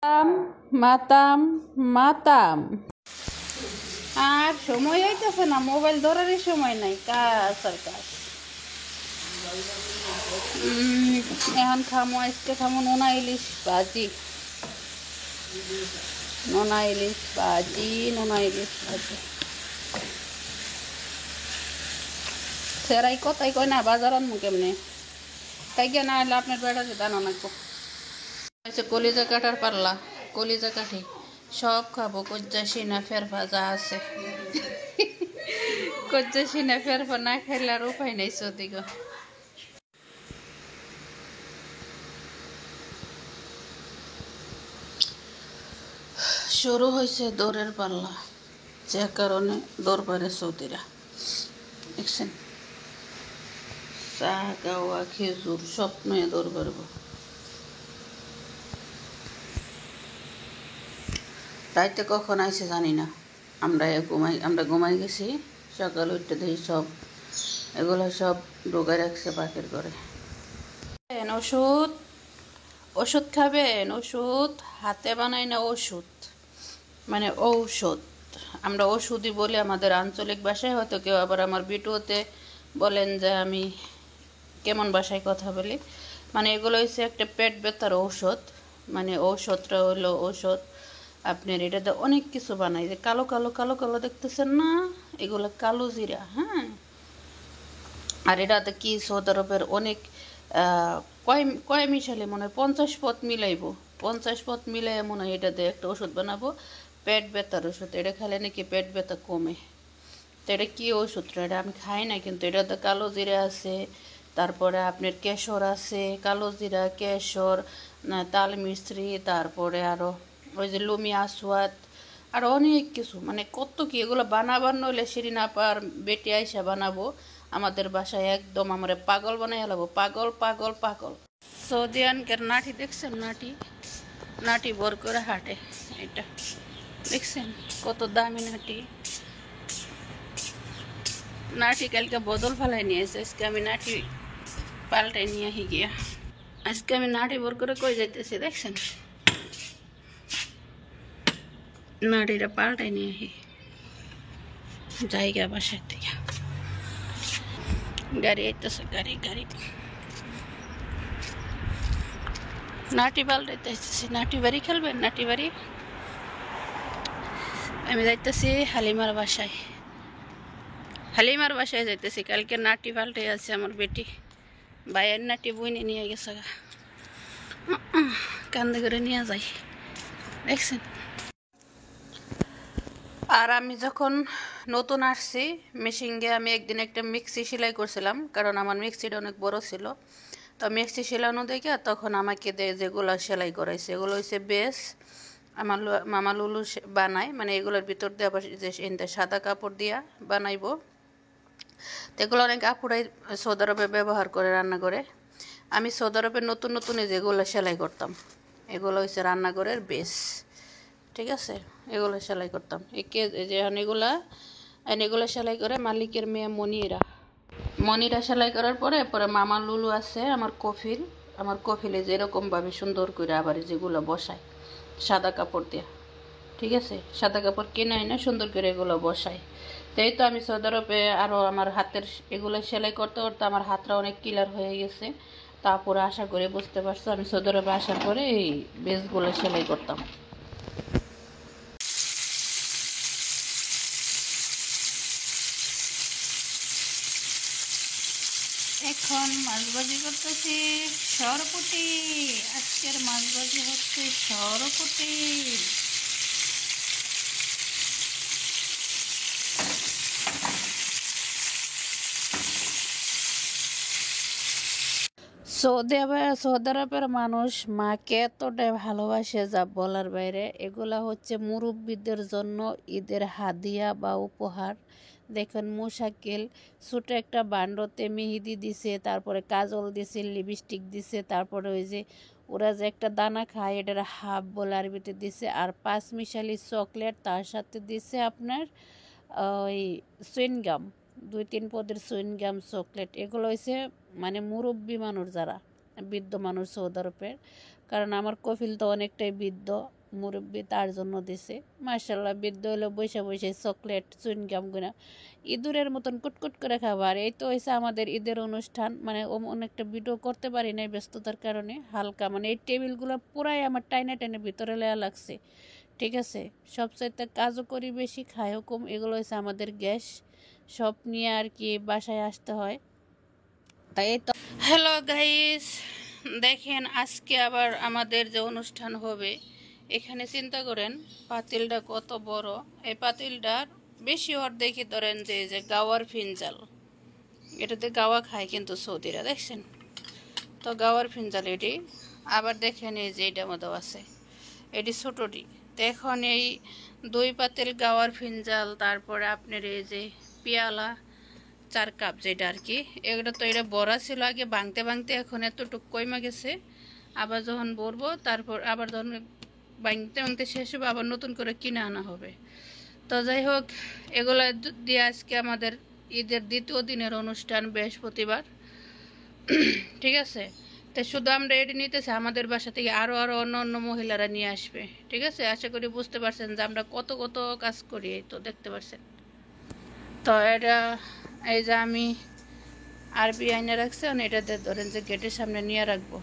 মাতাম মাতাম মাতাম আর সময় হইতেছে না, মোবাইল ধরারই সময় নাই, কাজ আর কাজ। এখন খামো, আজকে খামো নোনা ইলিশ ভাজি, নোনা ইলিশ ভাজি, নোনা ইলিশ ভাজি। সেরাই কথাই কয় না, বাজার আনবো কেমনে, তাই গিয়ে না হলে আপনার বেড়াতে দানো নাকবো। হচ্ছে কলিজা কাটার পাল্লা, কলিজা কাঠি সব খাবো, কজ্জাসি না ফেরফা যা আছে। কজ্জাসি না ফেরফা না খাইলে আর উপায় নেই সদিগ। শুরু হয়েছে দৌড়ের পাল্লা, যে কারণে দৌড় পারে সৌদিরা, দেখছেন, চা গাওয়া খেজুর সব নিয়ে দৌড় পারবো। রাইতে কখন আইসে জানি না, আমরা ঘুমাই গেছি, সকাল উঠতে দেখি সব এগুলো সব ঢোকায় রাখছে পাখির ঘরে। ওষুধ, ওষুধ খাবেন, ওষুধ হাতে বানাই না, ওষুধ মানে ঔষধ, আমরা ওষুধই বলি আমাদের আঞ্চলিক ভাষায়। হয়তো কেউ আবার আমার ভিডিওতে বলেন যে আমি কেমন ভাষায় কথা বলি। মানে এগুলো হচ্ছে একটা পেট ব্যথার ঔষধ, মানে ঔষধটা হলো ঔষধ আপনার এটাতে অনেক কিছু বানাই, যে কালো কালো কালো কালো দেখতেছেন না, এগুলো কালো জিরা। হ্যাঁ, আর এটাতে কি সৌদি আরবের অনেক কয় কয় মিশালে মনে হয় 50 পদ মিলাইব, 50 পদ মিলাই মনে হয় এটাতে একটা ওষুধ বানাবো, পেট ব্যথার ওষুধ। এটা খেলে নাকি পেট ব্যথা কমে। তো এটা কী ওষুধটা, এটা আমি খাই না, কিন্তু এটাতে কালো জিরা আছে, তারপরে আপনার কেশর আছে, কালো জিরা, কেশর, তাল মিশ্রি, তারপরে আরও ওই যে লুমি আসওয়াত, আর অনেক কিছু, মানে কত কি এগুলো বানাবার নইলে শিরিন আপার বেটি আইসা বানাবো আমাদের বাসায়, একদম আমরা পাগল বানাই লাগবো, পাগল পাগল পাগল। সৌদিয়ানকের নাটি দেখছেন, নাটি নাটি ভর করে হাঁটে, এটা দেখছেন কত দামি নাটি। নাটি কালকে বদল ফেলাই নিয়েছে, আজকে আমি নাটি পাল্টাই নিয়ে আহি গিয়া, আজকে আমি নাটি ভর করে কই যাইতেছি দেখছেন, নাটিটা পাল্টাই নিয়ে আহি জায়গা বাসার থেকে। গাড়ি আইতেছে, গাড়ি গাড়ি, নাটি পাল্টাইতে আসতেছি। নাটি বাড়ি খেলবেন, নাটি বাড়ি। আমি যাইতেছি হালিমার বাসায়, হালিমার বাসায় যাইতেছি, কালকে নাটি পাল্টে আছে আমার বেটি, বাইয়ের নাটি বইনে নিয়ে গেছে, কান্দে করে নিয়ে যাই, দেখছেন। আর আমি যখন নতুন আসছি মেশিনকে, আমি একদিন একটা মিক্সি সেলাই করছিলাম, কারণ আমার মিক্সিটা অনেক বড় ছিল। তো মিক্সি সেলানো দেখে তখন আমাকে যেগুলো সেলাই করাইছে, এগুলো হচ্ছে বেশ আমার মামা লুলু বানায়, মানে এগুলোর ভিতর দিয়ে আবার যে সাদা কাপড় দিয়া বানাইবো। তো এগুলো অনেক আপুরাই সৌদি আরবে ব্যবহার করে রান্না করে। আমি সৌদি আরবে নতুন নতুন যেগুলো সেলাই করতাম, এগুলো হচ্ছে রান্নাঘরের বেশ, ঠিক আছে, এগুলো সেলাই করতাম। একে যে এগুলো সেলাই করে মালিকের মেয়ে মনিরা সেলাই করার পরে পরে মামা লুলু আছে আমার কফিলে যেরকমভাবে সুন্দর করে আবার যেগুলো বসায় সাদা কাপড় দিয়ে, ঠিক আছে, সাদা কাপড় কিনে না সুন্দর করে এগুলো বসায়। তাই তো আমি সৌদি আরবে আরও আমার হাতের এগুলো সেলাই করতে করতে আমার হাতটা অনেক ক্লিয়ার হয়ে গেছে। তারপরে আশা করে বুঝতে পারছো আমি সৌদি আরবে আসার পরে এই বেসগুলো সেলাই করতাম। এখন মাছ ভাজি করতেছি সরপুটি, আজকের মাছ ভাজি হচ্ছে সরপুটি। সৌদি আরবের মানুষ মাকে এতটাই ভালোবাসে যা বলার বাইরে। এগুলা হচ্ছে মুরব্বীদের জন্য ঈদের হাদিয়া বা উপহার। দেখেন মুশাকিল ছোট একটা বান্ডতে মেহেদি দিছে, তারপরে কাজল দিছে, লিপস্টিক দিছে, তারপরে ওই যে ওরা যে একটা দানা খায় এটার হাফ বলে আরবিতে দিছে, আর 5 মিশালি চকলেট, তার সাথে দিছে আপনার ওই সুইনগাম, 2-3 পদের সুইনগাম চকলেট। এগুলো হচ্ছে মানে মুরব্বী মানুষ যারা, বৃদ্ধ মানুষ সৌদি আরবের, কারণ আমার কফিল তো অনেকটাই বৃদ্ধ মুরব্বী, তার জন্য দিছে। মার্শাল্লাহ বৃদ্ধ হলো বসে বসে চকলেট চুইনগাম গুনা ইঁদুরের মতন কুটকুট করে খাবার। এই তো হয়েছে আমাদের ঈদের অনুষ্ঠান, মানে অনেকটা ভিডিও করতে পারি নাই ব্যস্ততার কারণে। হালকা মানে এই টেবিলগুলো পুরাই আমার টাইনে টাইনে ভিতরে লেয়া লাগছে, ঠিক আছে। সবচাইতে কাজও করি বেশি, খায়ও কম। এগুলো হচ্ছে আমাদের গ্যাস, সব নিয়ে আর কি বাসায় আসতে হয়। তাই তো হ্যালো গাইস, দেখেন আজকে আবার আমাদের যে অনুষ্ঠান হবে, এখানে চিন্তা করেন পাতিলটা কত বড়। এই পাতিলটার বেশি অর্ধেকই ধরেন যে গাওয়ার ফিনজাল, এটাতে গাওয়া খায় কিন্তু সৌদিরা, দেখছেন তো গাওয়ার ফিনজাল এটি। আবার দেখেন এই যে এটার মধ্যেও আছে, এটি ছোটটি। তো এখন এই 2 পাতিল গাওয়ার ফিনজাল, তারপরে আপনার এই যে পেয়ালা 4 কাপ যেটা আর কি, এগুলো তো এটা বড়া ছিল আগে, ভাঙতে ভাঙতে এখন এতটুকু কইমা গেছে। আবার যখন বলবো তারপর আবার যখন ভাঙতে ভাঙতে শেষ হবে আবার নতুন করে কিনে আনা হবে। তো যাই হোক, এগুলো দিয়ে আজকে আমাদের ঈদের 2য় দিনের অনুষ্ঠান, বৃহস্পতিবার, ঠিক আছে। তো শুধু আমরা এটি নিতেছি, আমাদের বাসা থেকে আরও অন্য অন্য মহিলারা নিয়ে আসবে, ঠিক আছে। আশা করি বুঝতে পারছেন যে আমরা কত কত কাজ করি, এই তো দেখতে পাচ্ছেন। তো এটা এই যে আমি আরবি আইনে রাখছি, এটাতে ধরেন যে গেটের সামনে নিয়ে রাখবো।